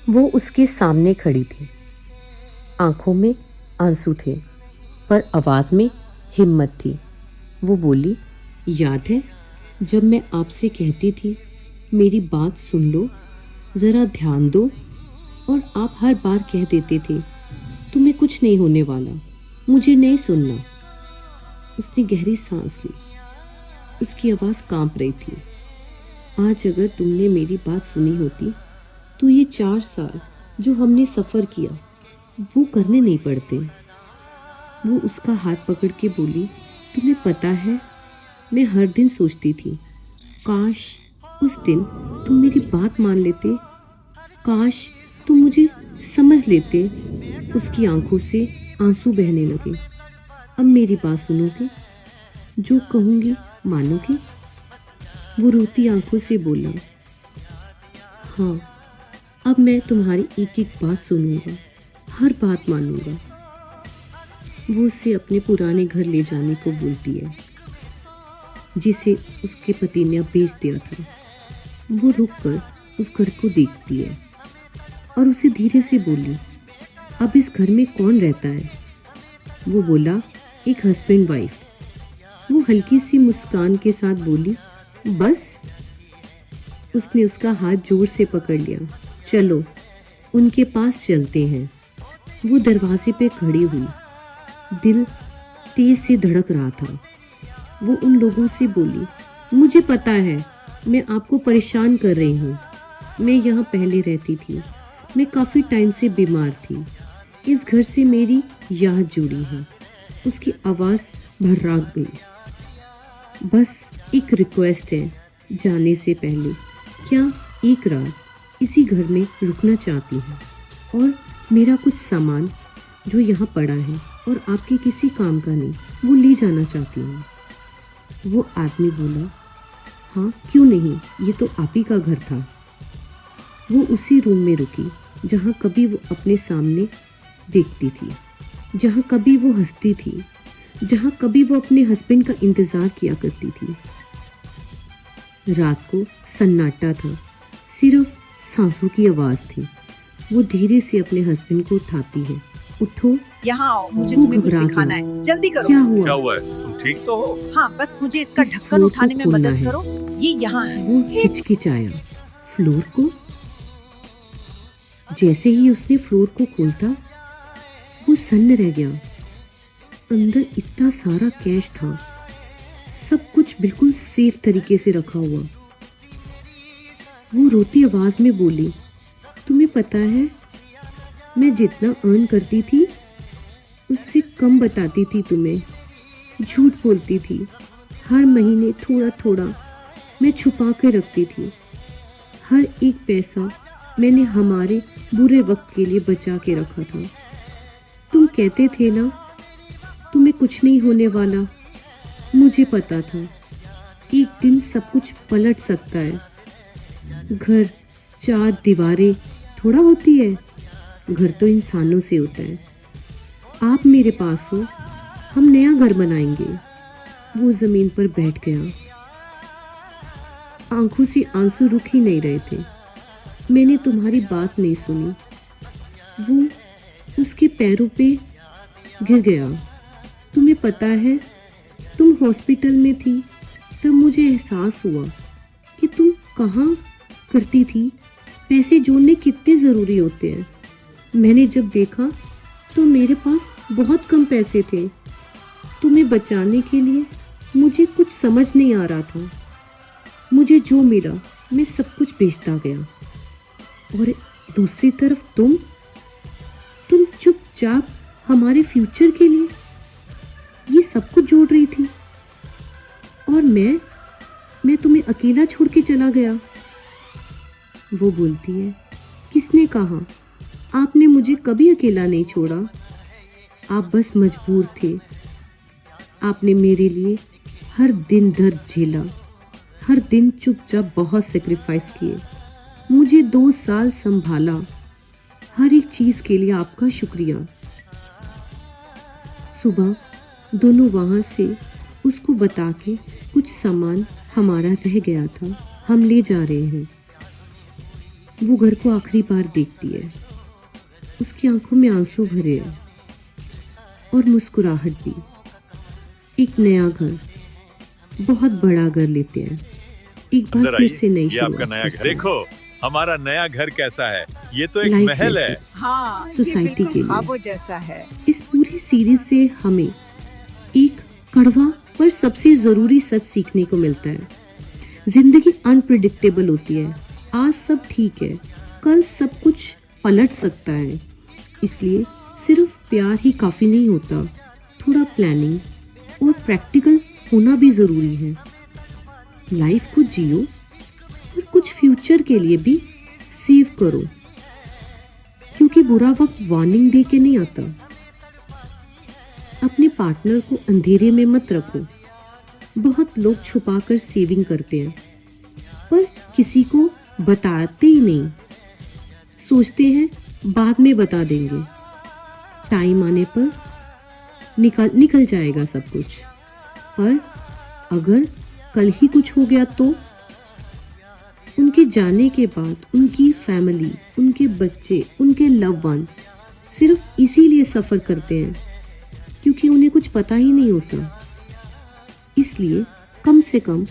वो उसके सामने खड़ी थी। आंखों में आंसू थे, पर आवाज़ में हिम्मत थी। वो बोली, याद है जब मैं आपसे कहती थी मेरी बात सुन लो, ज़रा ध्यान दो, और आप हर बार कह देते थे तुम्हें कुछ नहीं होने वाला, मुझे नहीं सुनना। उसने गहरी सांस ली। उसकी आवाज़ कांप रही थी। आज अगर तुमने मेरी बात सुनी होती तो ये 4 साल जो हमने सफ़र किया वो करने नहीं पड़ते। वो उसका हाथ पकड़ के बोली, तुम्हें पता है मैं हर दिन सोचती थी काश उस दिन तुम मेरी बात मान लेते, काश तुम मुझे समझ लेते। उसकी आंखों से आंसू बहने लगे। अब मेरी बात सुनोगे, जो कहूँगी मानोगे? वो रोती आंखों से बोला, हाँ, अब मैं तुम्हारी एक एक बात सुनूंगा, हर बात मानूंगा। वो उसे अपने पुराने घर ले जाने को बोलती है, जिसे उसके पति ने अब बेच दिया था। वो रुककर उस घर को देखती है और उसे धीरे से बोली, अब इस घर में कौन रहता है? वो बोला, एक हस्बैंड वाइफ। वो हल्की सी मुस्कान के साथ बोली, बस? उसने उसका हाथ जोर से पकड़ लिया। चलो उनके पास चलते हैं। वो दरवाजे पे खड़ी हुई, दिल तेज से धड़क रहा था। वो उन लोगों से बोली, मुझे पता है मैं आपको परेशान कर रही हूँ। मैं यहाँ पहले रहती थी, मैं काफ़ी टाइम से बीमार थी। इस घर से मेरी याद जुड़ी है। उसकी आवाज़ भर्राक गई। बस एक रिक्वेस्ट है, जाने से पहले क्या एक रात इसी घर में रुकना चाहती हूँ, और मेरा कुछ सामान जो यहाँ पड़ा है और आपके किसी काम का नहीं, वो ले जाना चाहती हूँ। वो आदमी बोला, हाँ क्यों नहीं, ये तो आप ही का घर था। वो उसी रूम में रुकी जहाँ कभी वो अपने सामने देखती थी, जहाँ कभी वो हंसती थी, जहाँ कभी वो अपने हस्बैंड का इंतज़ार किया करती थी। रात को सन्नाटा था, सिर्फ सांसों की आवाज़ थी। वो धीरे से अपने हस्बैंड को उठाती है, उठो, यहाँ आओ, मुझे तुम्हें कुछ दिखाना है, जल्दी करो। क्या हुआ? क्या हुआ है? तुम ठीक तो हो? हाँ, बस मुझे इसका इस ढक्कन फ्लोर उठाने को में खोलना मदद है। करो। ये यहाँ है। वो हिचकिचाया। फ्लोर को? जैसे ही उसने फ्लोर को खोलता, वो सन्न रह गया। अंदर इतना सारा कैश था, सब कुछ बिल्कुल सेफ तरीके से रखा हुआ। वो रोती आवाज में बोली, तुम्हें पता है मैं जितना अर्न करती थी उससे कम बताती थी तुम्हें, झूठ बोलती थी। हर महीने थोड़ा थोड़ा मैं छुपा के रखती थी। हर एक पैसा मैंने हमारे बुरे वक्त के लिए बचा के रखा था। तुम कहते थे ना तुम्हें कुछ नहीं होने वाला, मुझे पता था एक दिन सब कुछ पलट सकता है। घर 4 दीवारें थोड़ा होती है, घर तो इंसानों से होता है। आप मेरे पास हो, हम नया घर बनाएंगे। वो जमीन पर बैठ गया। आंखों से आंसू रुक ही नहीं रहे थे। मैंने तुम्हारी बात नहीं सुनी। वो उसके पैरों पे गिर गया। तुम्हें पता है तुम हॉस्पिटल में थी तब मुझे एहसास हुआ कि तुम कहाँ करती थी। पैसे जोड़ने कितने ज़रूरी होते हैं। मैंने जब देखा तो मेरे पास बहुत कम पैसे थे। तुम्हें बचाने के लिए मुझे कुछ समझ नहीं आ रहा था। मुझे जो मिला मैं सब कुछ बेचता गया। और दूसरी तरफ तुम चुपचाप हमारे फ्यूचर के लिए ये सब कुछ जोड़ रही थी, और मैं तुम्हें अकेला छोड़ के चला गया। वो बोलती है, किसने कहा? आपने मुझे कभी अकेला नहीं छोड़ा। आप बस मजबूर थे। आपने मेरे लिए हर दिन दर्द झेला, हर दिन चुपचाप बहुत सेक्रीफाइस किए, मुझे 2 साल संभाला। हर एक चीज़ के लिए आपका शुक्रिया। सुबह दोनों वहाँ से उसको बता के कुछ सामान हमारा रह गया था, हम ले जा रहे हैं। वो घर को आखिरी बार देखती है। उसकी आंखों में आंसू भरे हैं और मुस्कुराहट भी। एक नया घर, बहुत बड़ा घर लेते हैं। एक बार अंदर फिर आइए, से नई ये आपका शुरुआत नया करते घर। हैं। देखो हमारा नया घर कैसा है। ये तो एक लाइफ महल है। लेसन। हाँ, सोसाइटी ये बिल्कुल के लिए। ख्वाबों जैसा है। इस पूरी सीरीज से हमें एक कड़वा पर सबसे जरूरी सच सीखने को मिलता है। जिंदगी अनप्रिडिक्टेबल होती है। आज सब ठीक है, कल सब कुछ पलट सकता है। इसलिए सिर्फ प्यार ही काफी नहीं होता, थोड़ा प्लानिंग और प्रैक्टिकल होना भी जरूरी है। लाइफ को जियो और कुछ फ्यूचर के लिए भी सेव करो, क्योंकि बुरा वक्त वार्निंग दे के नहीं आता। अपने पार्टनर को अंधेरे में मत रखो। बहुत लोग छुपाकर सेविंग करते हैं, पर किसी को बताते ही नहीं। सोचते हैं बाद में बता देंगे। टाइम आने पर निकल जाएगा सब कुछ। पर अगर कल ही कुछ हो गया तो? उनके जाने के बाद उनकी फैमिली, उनके बच्चे, उनके लव वन सिर्फ इसीलिए सफ़र करते हैं क्योंकि उन्हें कुछ पता ही नहीं होता। इसलिए कम से कम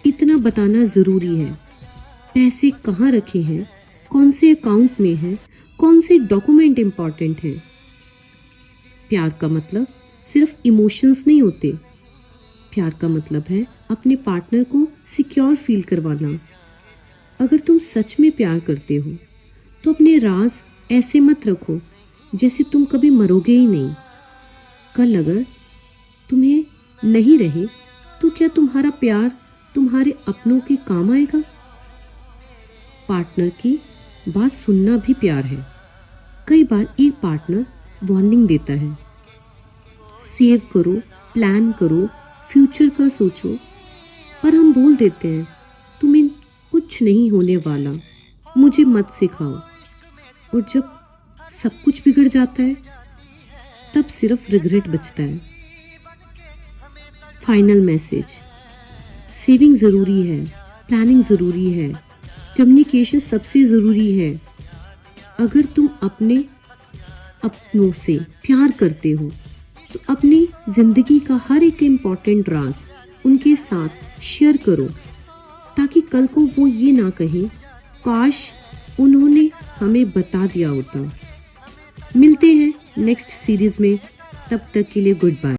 इतना बताना ज़रूरी है। पैसे कहाँ रखे हैं, कौन से अकाउंट में हैं, कौन से डॉक्यूमेंट इम्पॉर्टेंट हैं। प्यार का मतलब सिर्फ इमोशंस नहीं होते। प्यार का मतलब है अपने पार्टनर को सिक्योर फील करवाना। अगर तुम सच में प्यार करते हो तो अपने राज ऐसे मत रखो जैसे तुम कभी मरोगे ही नहीं। कल अगर तुम्हें नहीं रहे तो क्या तुम्हारा प्यार तुम्हारे अपनों के काम आएगा? पार्टनर की बात सुनना भी प्यार है। कई बार एक पार्टनर वार्निंग देता है, सेव करो, प्लान करो, फ्यूचर का सोचो, पर हम बोल देते हैं तुम्हें कुछ नहीं होने वाला, मुझे मत सिखाओ। और जब सब कुछ बिगड़ जाता है तब सिर्फ रिग्रेट बचता है। फाइनल मैसेज, सेविंग ज़रूरी है, प्लानिंग ज़रूरी है, कम्युनिकेशन सबसे ज़रूरी है। अगर तुम अपनों से प्यार करते हो तो अपनी ज़िंदगी का हर एक इम्पॉर्टेंट राज उनके साथ शेयर करो, ताकि कल को वो ये ना कहें काश उन्होंने हमें बता दिया होता। मिलते हैं नेक्स्ट सीरीज में, तब तक के लिए गुड बाय।